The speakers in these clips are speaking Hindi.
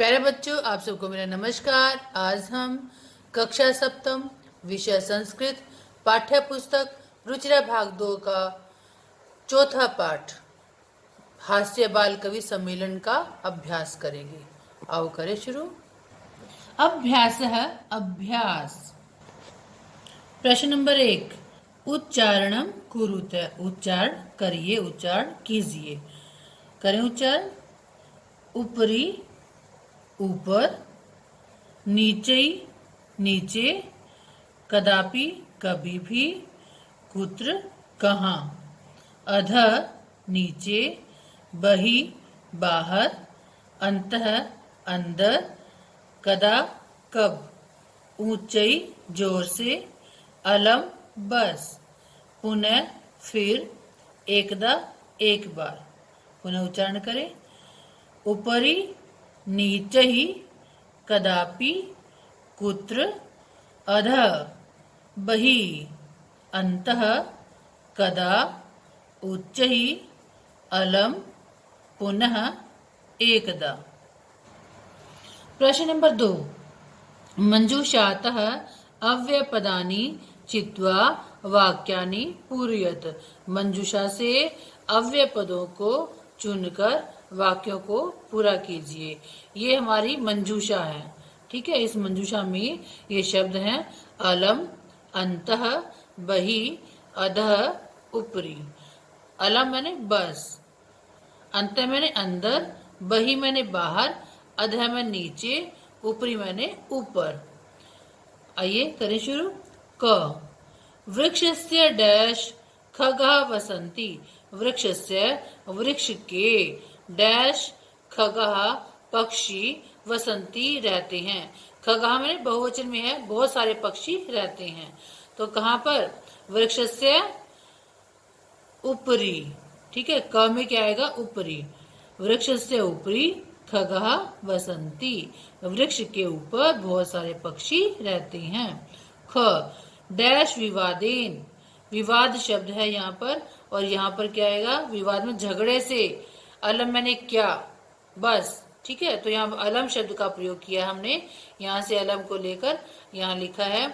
प्यारे बच्चों, आप सबको मेरा नमस्कार। आज हम कक्षा सप्तम विषय संस्कृत पाठ्य पुस्तक रुचिरा भाग 2 का चौथा पाठ हास्य बाल कवि सम्मेलन का अभ्यास करेंगे। आओ करें शुरू। अभ्यास अभ्यास। प्रश्न नंबर 1, उच्चारणम कुरुते। उच्चारण करिए, उच्चारण कीजिए। करें उच्चारण। ऊपरी ऊपर, नीचे नीचे, कदापि कभी भी, कुत्र कहाँ, अधः नीचे, बहि बाहर, अंतः अंदर, कदा कब, ऊंचाई जोर से, अलम बस, पुनः फिर, एकदा एक बार। पुनः उच्चारण करें। ऊपरी नीचे ही, कदापि, कुत्र, अधः, बहि, अंतः, कदा, उच्चैः, अलम, पुनः, एकदा। प्रश्न नंबर 2, मंजूषातः अव्ययपदानि चित्वा वाक्यानि पूरयत। मंजूषा से अव्यय पदों को चुनकर वाक्यों को पूरा कीजिए। ये हमारी मंजूषा है। ठीक है, इस मंजूषा में ये शब्द हैं अलम, अंतः, बहि, अधः, ऊपरी। अलम मैंने बस, अंतः मैंने अंदर, बहि मैंने बाहर, अधः मैंने नीचे, ऊपरी मैंने ऊपर। आइए करें शुरू। क वृक्षस्य डैश खगः वसन्ति। वृक्षस्य वृक्ष के, डैश खगः पक्षी, वसंती रहते हैं। खगः में बहुवचन में है, बहुत सारे पक्षी रहते हैं। तो कहाँ पर? वृक्षस्य ऊपरी। ठीक है, क में क्या आएगा? ऊपरी। वृक्षस्य ऊपरी खगः वसंती। वृक्ष के ऊपर बहुत सारे पक्षी रहते हैं। ख डैश विवादेन। विवाद शब्द है यहाँ पर, और यहाँ पर क्या आएगा? विवाद में झगड़े से। अलम मैंने क्या, बस। ठीक है, तो यहाँ अलम शब्द का प्रयोग किया हमने। यहाँ से अलम को लेकर यहाँ लिखा है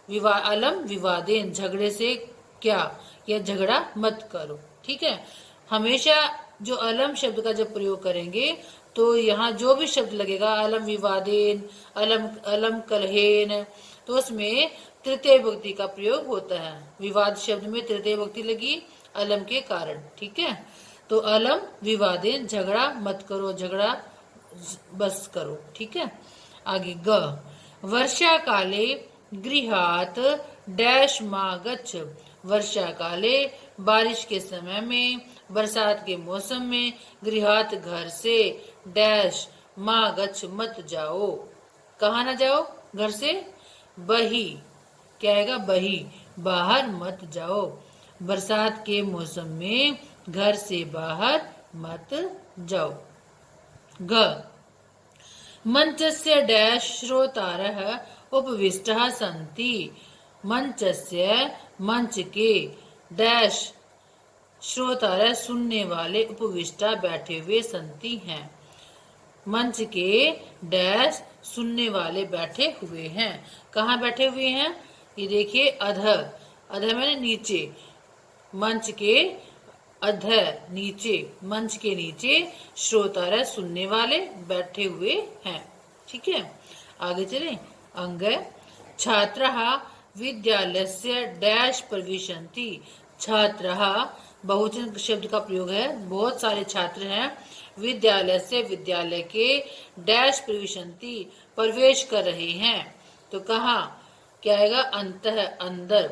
अलम विवादेन, झगड़े से क्या, यह झगड़ा मत करो। ठीक है, हमेशा जो अलम शब्द का जब प्रयोग करेंगे तो यहाँ जो भी शब्द लगेगा, अलम विवादेन, अलम कलहेन, तो उसमें तृतीय विभक्ति का प्रयोग होता है। विवाद शब्द में तृतीय विभक्ति लगी अलम के कारण। ठीक है, तो अलम विवादेन, झगड़ा मत करो, झगड़ा बस करो। ठीक है, आगे ग वर्षा काले गृहात डैश मा गच्छ। वर्षा काले, बारिश के समय में, बरसात के मौसम में, गृहात घर से, डैश मा गच्छ मत जाओ। कहाँ ना जाओ? घर से। बही क्या आएगा? बही, बाहर मत जाओ। बरसात के मौसम में घर से बाहर मत जाओ। ग मंचस्य डैश श्रोतारः उपविष्टः सन्ति। मंचस्य, मंच के, डैश श्रोतारः सुनने वाले, उपविष्टा बैठे हुए, सन्ति हैं। मंच के डैश सुनने वाले बैठे हुए हैं। कहाँ बैठे हुए हैं? ये देखिए अधः। अधः मैंने नीचे। मंच के अधः नीचे, मंच के नीचे श्रोतारः सुनने वाले बैठे हुए हैं। ठीक है, आगे चलें। अंग छात्रः विद्यालयस्य डैश प्रविशन्ति। छात्रः बहुवचन शब्द का प्रयोग है, बहुत सारे छात्र हैं। विद्यालय से, विद्यालय के, डैश प्रविशन्ति, प्रवेश कर रहे हैं। तो कहाँ क्या आएगा? अंतः अंदर।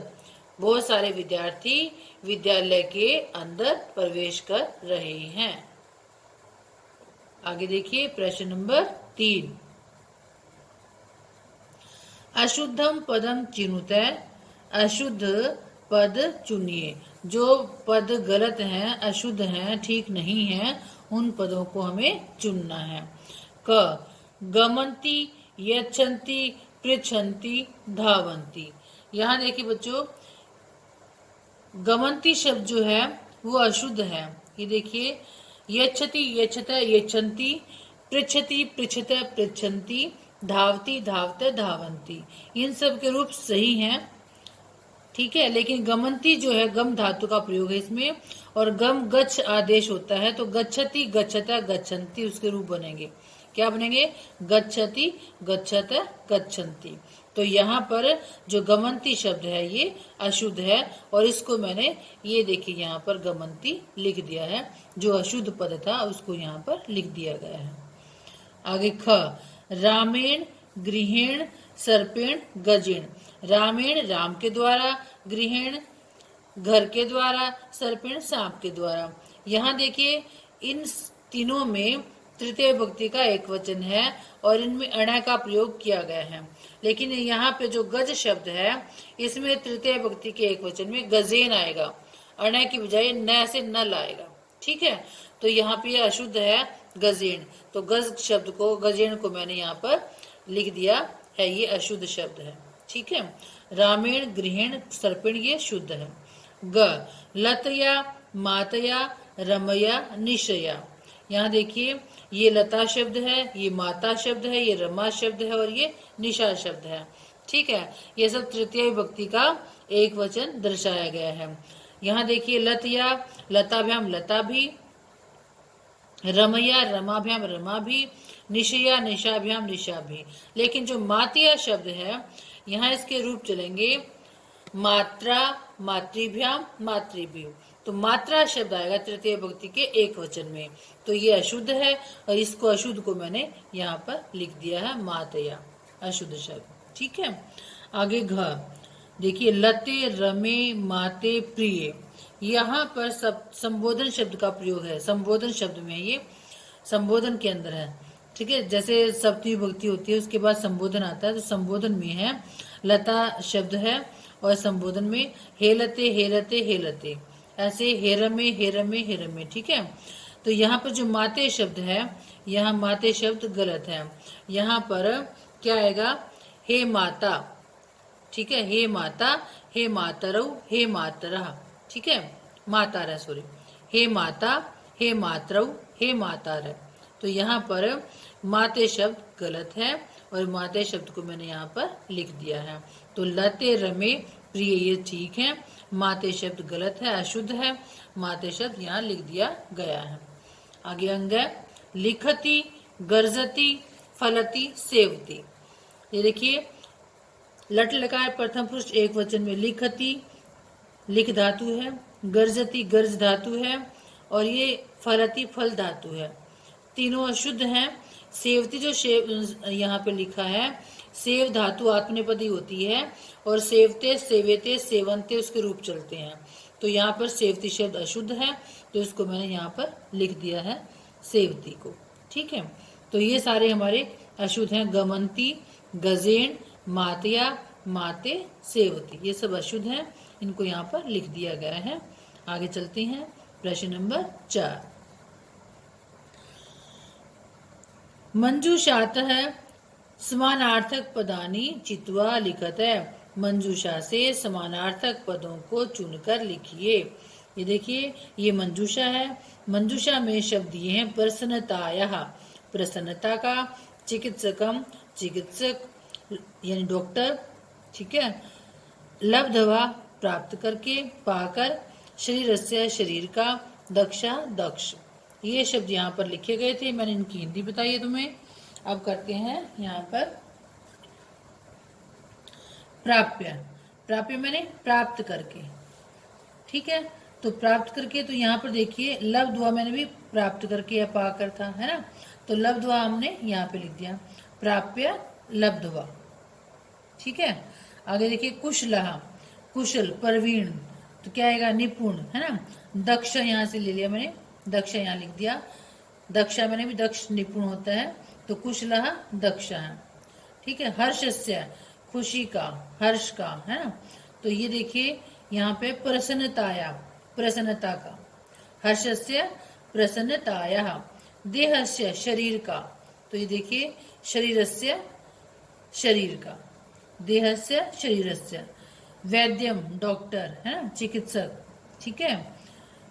बहुत सारे विद्यार्थी विद्यालय के अंदर प्रवेश कर रहे हैं। आगे देखिए प्रश्न नंबर 3, अशुद्धम पदम चिनुते। अशुद्ध पद चुनिए। जो पद गलत हैं, अशुद्ध हैं, ठीक नहीं हैं, उन पदों को हमें चुनना है। क गमन्ति, यच्छन्ति, पृच्छन्ति, धावन्ति। यहाँ देखिए बच्चों, गमन्ति शब्द जो है वो अशुद्ध है। ये देखिए यच्छति, यच्छत, यच्छन्ति, पृच्छति पृच्छत पृच्छन्ति, धावती धावत धावन्ति, इन सब के रूप सही हैं। ठीक है, लेकिन गमंती जो है गम धातु का प्रयोग है इसमें, और गम गच्छ आदेश होता है, तो गच्छति गच्छता गच्छन्ति उसके रूप बनेंगे। क्या बनेंगे? गच्छति गच्छत गच्छन्ति। तो यहाँ पर जो गमंती शब्द है ये अशुद्ध है, और इसको मैंने ये देखिए यहाँ पर गमंती लिख दिया है, जो अशुद्ध पद था उसको यहाँ पर लिख दिया गया है। आगे ख, रामेण गृहेण सर्पेण गजेण। रामेण राम के द्वारा, गृहेण घर के द्वारा, सर्पेण सांप के द्वारा। यहाँ देखिए इन तीनों में तृतीय विभक्ति का एक वचन है और इनमें अण का प्रयोग किया गया है, लेकिन यहाँ पे जो गज शब्द है इसमें तृतीय विभक्ति के एक वचन में गजेन आएगा, अण की बजाय न से नल आएगा। ठीक है, तो यहाँ पे अशुद्ध है गजेन, तो गज शब्द को, गजेन को मैंने यहाँ पर लिख दिया है, ये अशुद्ध शब्द है। ठीक है, रामेण गृहेण सर्पेण ये शुद्ध है। ग, लतया मातया रमया निशया। यहाँ देखिए ये लता शब्द है, ये माता शब्द है, ये रमा शब्द है और ये निशा शब्द है। ठीक है, ये सब तृतीय विभक्ति का एक वचन दर्शाया गया है। यहाँ देखिए लतया, लताभ्याम लता भी, रमया रमाभ्याम रमा भी, निशया निशाभ्याम निशा भी। लेकिन जो मातिया शब्द है यहाँ इसके रूप चलेंगे मात्रा मातृभ्याम मातृभी। तो मात्रा शब्द आएगा तृतीय विभक्ति के एक वचन में, तो ये अशुद्ध है और इसको अशुद्ध को मैंने यहाँ पर लिख दिया है मातया, अशुद्ध शब्द। ठीक है, आगे घ, देखिए लते रमे माते प्रिय। यहाँ पर सब संबोधन शब्द का प्रयोग है, संबोधन शब्द में ये संबोधन के अंदर है। ठीक है, जैसे सप्तमी विभक्ति होती है उसके बाद संबोधन आता है, तो संबोधन में है लता शब्द है और संबोधन में हेलते हेलते हेलते, ऐसे हेरमे हेरमे हेरमे। ठीक है, तो यहाँ पर जो माते शब्द है, यहाँ माते शब्द गलत है, यहाँ पर क्या आएगा? हे माता। ठीक है, हे माता, हे मातरौ, हे मातरः। ठीक है, मातारः सॉरी, हे माता, हे मातरौ, हे मातारः। तो यहाँ पर माते शब्द गलत है और माते शब्द को मैंने यहाँ पर लिख दिया है। तो लते रमे प्रिय ये ठीक है, माते शब्द गलत है, अशुद्ध है, माते शब्द यहाँ लिख दिया गया है। आगे अंग है लिखती गर्जती फलती सेवती। ये देखिए लट लकार प्रथम पुरुष एक वचन में लिखती लिख धातु है, गर्जती गर्ज धातु है और ये फलती फल धातु है, तीनों अशुद्ध हैं। सेवती जो यहाँ पे लिखा है, सेव धातु आत्मनेपदी होती है और सेवते सेवेते सेवंते उसके रूप चलते हैं, तो यहाँ पर सेवती शब्द अशुद्ध है, तो इसको मैंने यहाँ पर लिख दिया है सेवती को। ठीक है, तो ये सारे हमारे अशुद्ध हैं, गमंती, गजेन, मातया, माते, सेवती, ये सब अशुद्ध हैं, इनको यहाँ पर लिख दिया गया है। आगे चलते हैं, प्रश्न नंबर 4। मंजूषातः समानार्थक पदानि चित्वा लिखतः। मंजूषा से समानार्थक पदों को चुनकर लिखिए। ये देखिए ये मंजूषा है, मंजूषा में शब्द ये हैं प्रसन्नतायाः, प्रसन्नता का, चिकित्सकम चिकित्सक यानी डॉक्टर। ठीक है, लब्धवा प्राप्त करके, पाकर, शरीरस्य शरीर का, दक्षा दक्ष। ये शब्द यहाँ पर लिखे गए थे, मैंने इनकी हिंदी बताई है तुम्हें। अब करते हैं यहाँ पर प्राप्य। प्राप्य मैंने प्राप्त करके। ठीक है, तो प्राप्त करके, तो यहाँ पर देखिए लब्धवा मैंने भी प्राप्त करके या पाकर था, है ना, तो लब्धवा हमने यहाँ पे लिख दिया, प्राप्य लब्धवा। ठीक है, आगे देखिए कुशलः, कुशल प्रवीण, तो क्या आएगा? निपुण, है ना। दक्ष यहाँ से ले लिया मैंने, दक्ष यहाँ लिख दिया, दक्षा मैंने भी दक्ष निपुण होता है, तो कुशलः दक्ष है। ठीक है, हर्षस्य खुशी का, हर्ष का, है ना, तो ये देखिए यहाँ पे प्रसन्नताया, प्रसन्नता का, हर्षस्य प्रसन्नतायाः, देहस्य शरीर का, तो ये देखिए शरीरस्य शरीर का, देहस्य शरीरस्य, वैद्यम डॉक्टर, है ना, चिकित्सक। ठीक है,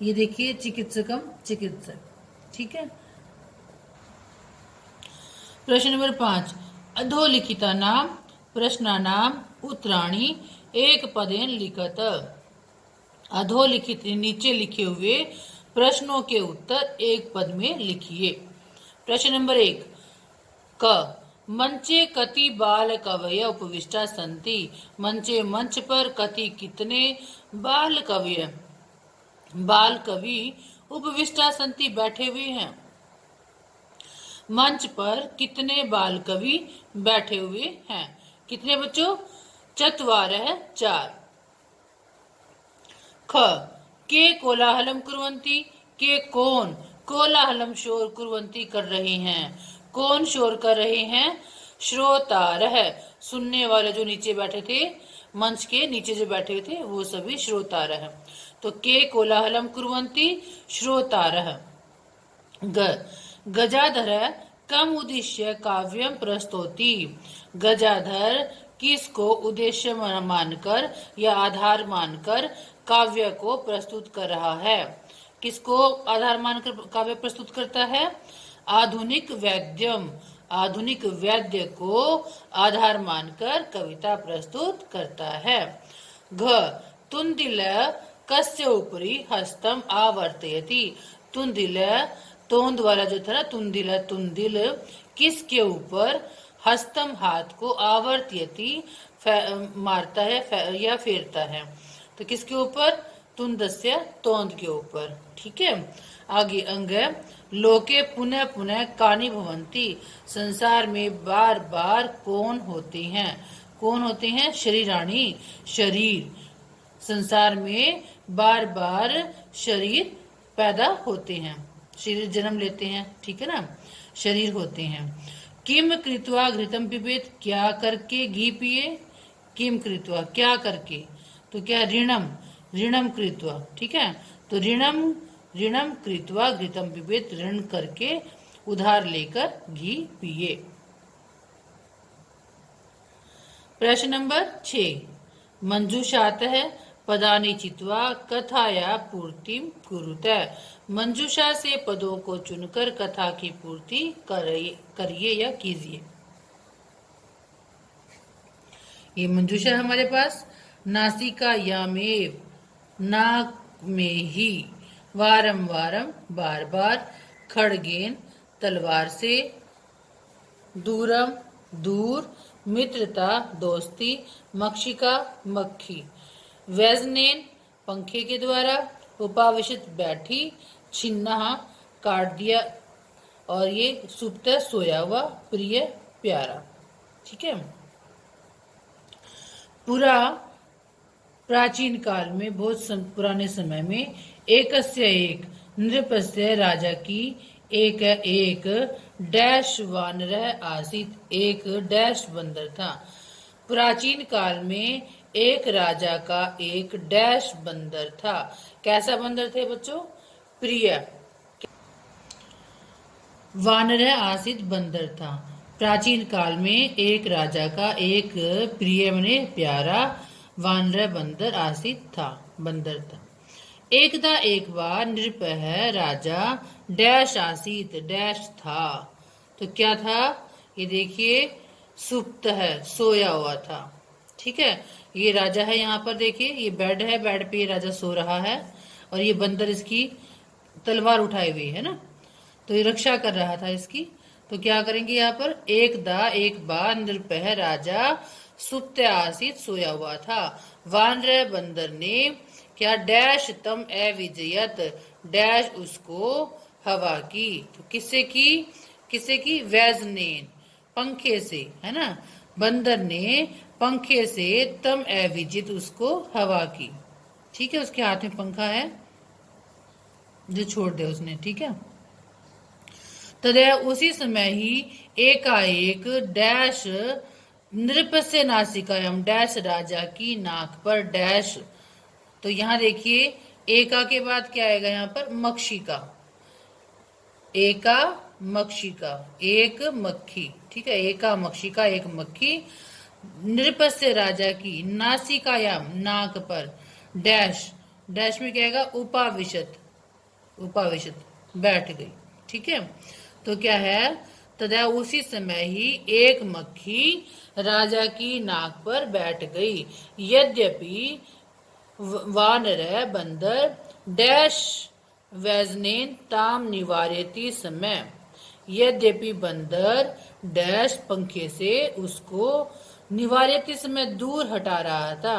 ये देखिए चिकित्सकम चिकित्सक। ठीक है, प्रश्न नंबर 5, अधोलिखिता नाम प्रश्नानाम उत्तराणी एक पदेन लिखत। अधोलिखित नीचे लिखे हुए प्रश्नों के उत्तर एक पद में लिखिए। प्रश्न नंबर 1, क मंचे कति बाल कवय उपविष्टा संति। मंचे मंच पर कति कितने बाल कवि उपविष्टा संति बैठे हुए हैं। मंच पर कितने बाल कवि बैठे हुए हैं। कितने बच्चों? चत्वारः 4। ख के कोलाहलम कुर्वन्ति। के कौन कोलाहलम शोर कुर्वन्ति कर रहे हैं। कौन शोर कर रहे हैं? श्रोतारः सुनने वाले जो नीचे बैठे थे, मंच के नीचे जो बैठे हुए थे वो सभी श्रोतारः। तो के कोलाहलम कुर्वन्ति श्रोतारः। ग गजाधर कम उद्देश्य काव्यम प्रस्तौति। गजाधर किसको उद्देश्य मानकर या आधार मानकर काव्य को प्रस्तुत कर रहा है। किसको आधार मानकर काव्य प्रस्तुत करता है? आधुनिक वैद्यम। आधुनिक वैद्य को आधार मानकर कविता प्रस्तुत करता है। घ तुंदिल कस्य उपरि हस्तम आवर्तयति। तुंदिल तोंद वाला जो था ना, तुंदिल किसके ऊपर हस्तम हाथ को आवर्तयति मारता है या फेरता है। तो किसके ऊपर? तुंदस्य तोंद के ऊपर। ठीक है। आगे अंग लोके पुनः पुनः कानि भवन्ति। संसार में बार बार कौन होते हैं। कौन होते हैं? शरीराणी शरीर। संसार में बार बार शरीर पैदा होते हैं, शरीर जन्म लेते हैं। ठीक है ना, शरीर होते हैं। किम कृत्वा घृतम पिबेत। क्या करके घी पिए। किम कृत्वा क्या करके, तो क्या ऋणम कृत्वा। ठीक है, तो ऋणम कृत्वा घृतम पिबेत ऋण करके उधार लेकर घी पिए। प्रश्न नंबर 6, मंजूषातः पदानि चित्वा कथाया पूर्ति कुरुते। मंजूषा से पदों को चुनकर कथा की पूर्ति करिए या कीजिए। ये मंजूषा हमारे पास नासिका यामेव, नाक में ही, वारम वारम बार बार, खड़गेन तलवार से, दूरम दूर, मित्रता दोस्ती, मक्षिका मक्खी, वैजनेन पंखे के द्वारा, उपाविशित बैठी, छिन्ना काट दिया, और ये सुप्त सोया हुआ, प्रिय प्यारा। ठीक है। प्राचीन काल में, बहुत पुराने समय में, एकस्य एक नृपस्य राजा की एक डैश वानरः आसीत। एक डैश बंदर था। प्राचीन काल में एक राजा का एक डैश बंदर था। कैसा बंदर थे बच्चों? प्रिय। वानरः आसीत बंदर था। प्राचीन काल में एक राजा का एक प्रिय मने प्यारा वानर बंदर आसीत था, बंदर था। एकदा एक बार नृपः राजा डैश आसीत डैश था। तो क्या था? ये देखिए, सुप्त है, सोया हुआ था। ठीक है, ये राजा है। यहाँ पर देखिए, ये बेड है, बेड पे ये राजा सो रहा है और ये बंदर इसकी तलवार उठाई हुई है ना, तो ये रक्षा कर रहा था इसकी। तो क्या करेंगे यहाँ पर? एक बार नृपः राजा सुप्त आसीत सोया हुआ था। वानर बंदर ने क्या डैश तम अविजयत डैश उसको हवा की। तो किससे की? वैजनेन पंखे से, है ना। बंदर ने पंखे से तम अविजित उसको हवा की। ठीक है, उसके हाथ में पंखा है जो छोड़ दे उसने। ठीक है। तदय उसी समय ही एकाएक डैश नृपस्य नासिकायाम डैश राजा की नाक पर डैश। तो यहाँ देखिए, एका के बाद क्या आएगा यहाँ पर? मक्षिका। एका मक्षिका, एक मक्खी। ठीक है, एका मक्षिका एक मक्खी। नृपस्य राजा की नासिकायाम नाक पर डैश, डैश में क्या आएगा? उपाविशत बैठ गई। ठीक है, तो क्या है? तथा उसी समय ही एक मक्खी राजा की नाक पर बैठ गई। यद्यपि वानर बंदर डैश वैजनेन ताम निवार्यति समय, यद्यपि बंदर डैश पंखे से उसको निवार्यति समय दूर हटा रहा था,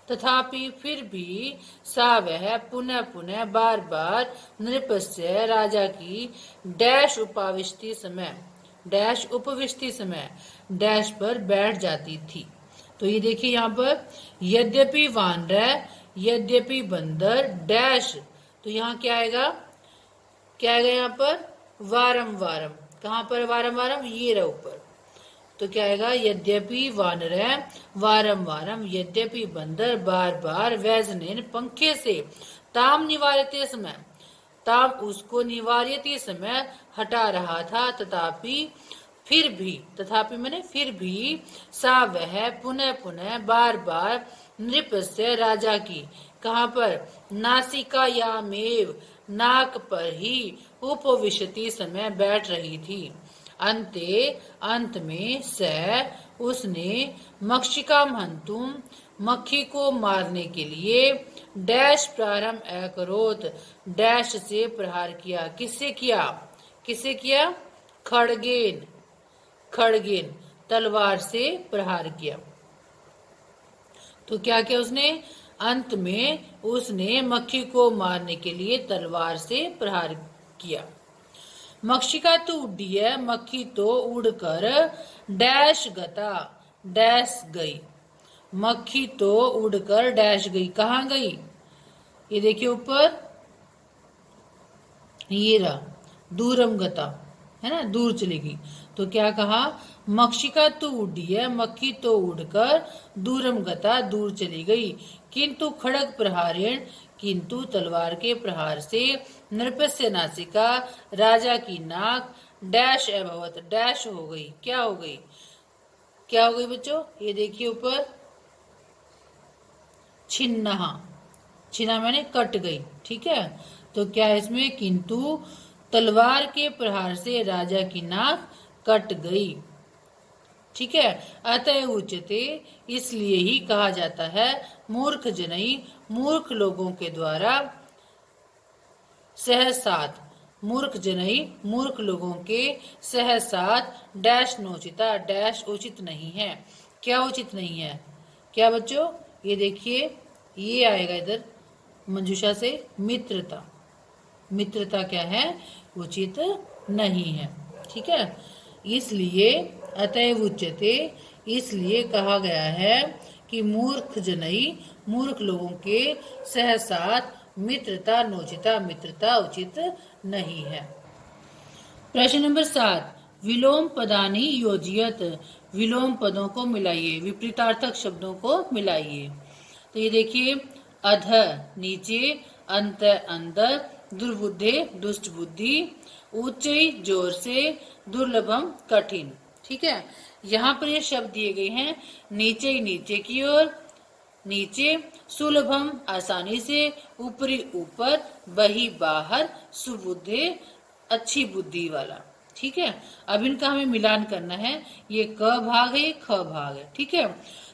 तथापि फिर भी सा वह पुनः पुनः बार बार नृपस्य राजा की डैश उपाविष्टि समय, डैश उपविष्टि समय डैश पर बैठ जाती थी। तो ये देखिए यहाँ पर यद्यपि वानर, यद्यपि बंदर डैश, तो यहाँ क्या आएगा, क्या आएगा यहाँ पर वारम वारम। कहाँ पर वारम वारम, ये रहा ऊपर। तो क्या आएगा यद्यपि वानर वारम वारम, यद्यपि बंदर बार बार वैजनेन पंखे से ताम निवार्यते समय, ताम उसको निवार्यते समय हटा रहा था, तथापि फिर भी, तथापि मैंने फिर भी सा वह पुनः पुनः बार बार नृपस्य राजा की, कहाँ पर नासिकायामेव, नाक पर ही उपविशति समय बैठ रही थी। अंते अंत में स उसने मक्षिका हंतुम, मक्खी को मारने के लिए डैश प्रारंभ अकरोत, डैश से प्रहार किया। किससे किया, किससे किया, खड़गेन, खड़गेन तलवार से प्रहार किया। तो क्या किया उसने, अंत में उसने मक्खी को मारने के लिए तलवार से प्रहार किया। मक्षिका तो उड़ी है, मक्खी तो उड़कर डैश गता, डैश गई। मक्खी तो उड़कर डैश गई, कहाँ गई, ये देखिए ऊपर, ये रहा दूरम गता, है ना, दूर चली गई। तो क्या कहा, मक्षिका तो उड़ी है, मक्खी तो उड़कर दूरम गता, दूर चली गई। किंतु खड़ग प्रहारेण, किंतु तलवार के प्रहार से नृपस्य नासिका, राजा की नाक डैश अभवत, डैश हो गई, क्या हो गई, क्या हो गई बच्चों, ये देखिए ऊपर, छिन्ना, छिन्ना मैंने कट गई। ठीक है, तो क्या है इसमें, किंतु तलवार के प्रहार से राजा की नाक कट गई। ठीक है, अतः उच्यते, इसलिए ही कहा जाता है, मूर्ख जनई, मूर्ख लोगों के द्वारा, सहसात, मूर्ख जनई, मूर्ख लोगों के सहसात डैश नोचिता, डैश उचित नहीं है। क्या उचित नहीं है, क्या बच्चों, ये देखिए, ये आएगा इधर मंजूषा से, मित्रता, मित्रता क्या है, उचित नहीं है। ठीक है, इसलिए अतएव उच्यते, इसलिए कहा गया है कि मूर्ख जनई, मूर्ख लोगों के सहसात मित्रता नोचिता, मित्रता उचित नहीं है। प्रश्न नंबर 7, विलोम पदानि योजियत, विलोम पदों को मिलाइए, विपरीतार्थक शब्दों को मिलाइए। तो ये देखिए, अध नीचे, अंत अंदर, दुर्बुद्धे दुष्ट बुद्धि, ऊंचे जोर से, दुर्लभम कठिन। ठीक है, यहाँ पर ये शब्द दिए गए हैं, नीचे ही नीचे की ओर, नीचे, सुलभम आसानी से, ऊपरी ऊपर, बही बाहर, सुबुद्धे अच्छी बुद्धि वाला। ठीक है, अब इनका हमें मिलान करना है, ये क भाग है, ये ख भाग है। ठीक है,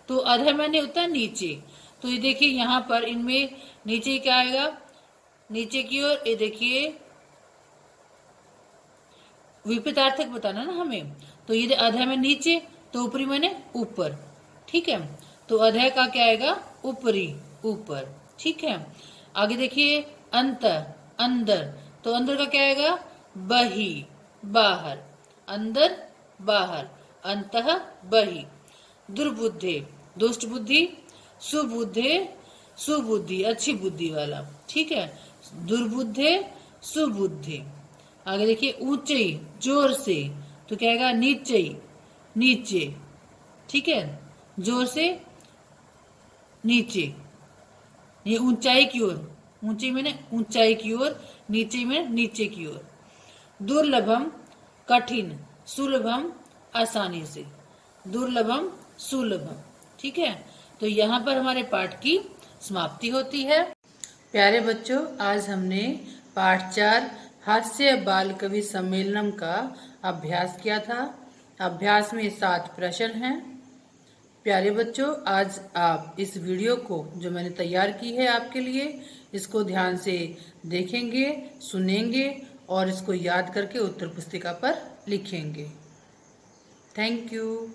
तो अध मैंने होता है नीचे, तो ये देखिए यहाँ पर इनमें नीचे क्या आएगा, नीचे की ओर, ये देखिए विपरीतार्थक बताना ना हमें, तो ये अधः में नीचे, तो ऊपरी मैंने ऊपर। ठीक है, तो अधः का क्या आएगा, ऊपरी, ऊपर। ठीक है, आगे देखिए, अंत अंदर, तो अंदर का क्या आएगा, बही बाहर, अंदर बाहर, अंतः बही। दुर्बुद्धे दुष्ट बुद्धि, सुबुद्धे सुबुद्धि अच्छी बुद्धि वाला। ठीक है, दुर्बुद्धे सुबुद्धि। आगे देखिए, ऊंचे जोर से, तो क्या आएगा, नीचे नीचे। ठीक है, जोर से नीचे, ये ऊंचाई की ओर, ऊंची में ऊंचाई की ओर, नीचे में नीचे की ओर। दुर्लभम कठिन, सुलभम आसानी से, दुर्लभम सुलभम। ठीक है, तो यहाँ पर हमारे पाठ की समाप्ति होती है। प्यारे बच्चों, आज हमने पाठ 4 हास्य बाल कवि सम्मेलनम का अभ्यास किया था। अभ्यास में 7 प्रश्न हैं। प्यारे बच्चों, आज आप इस वीडियो को जो मैंने तैयार की है आपके लिए, इसको ध्यान से देखेंगे, सुनेंगे और इसको याद करके उत्तर पुस्तिका पर लिखेंगे। Thank you.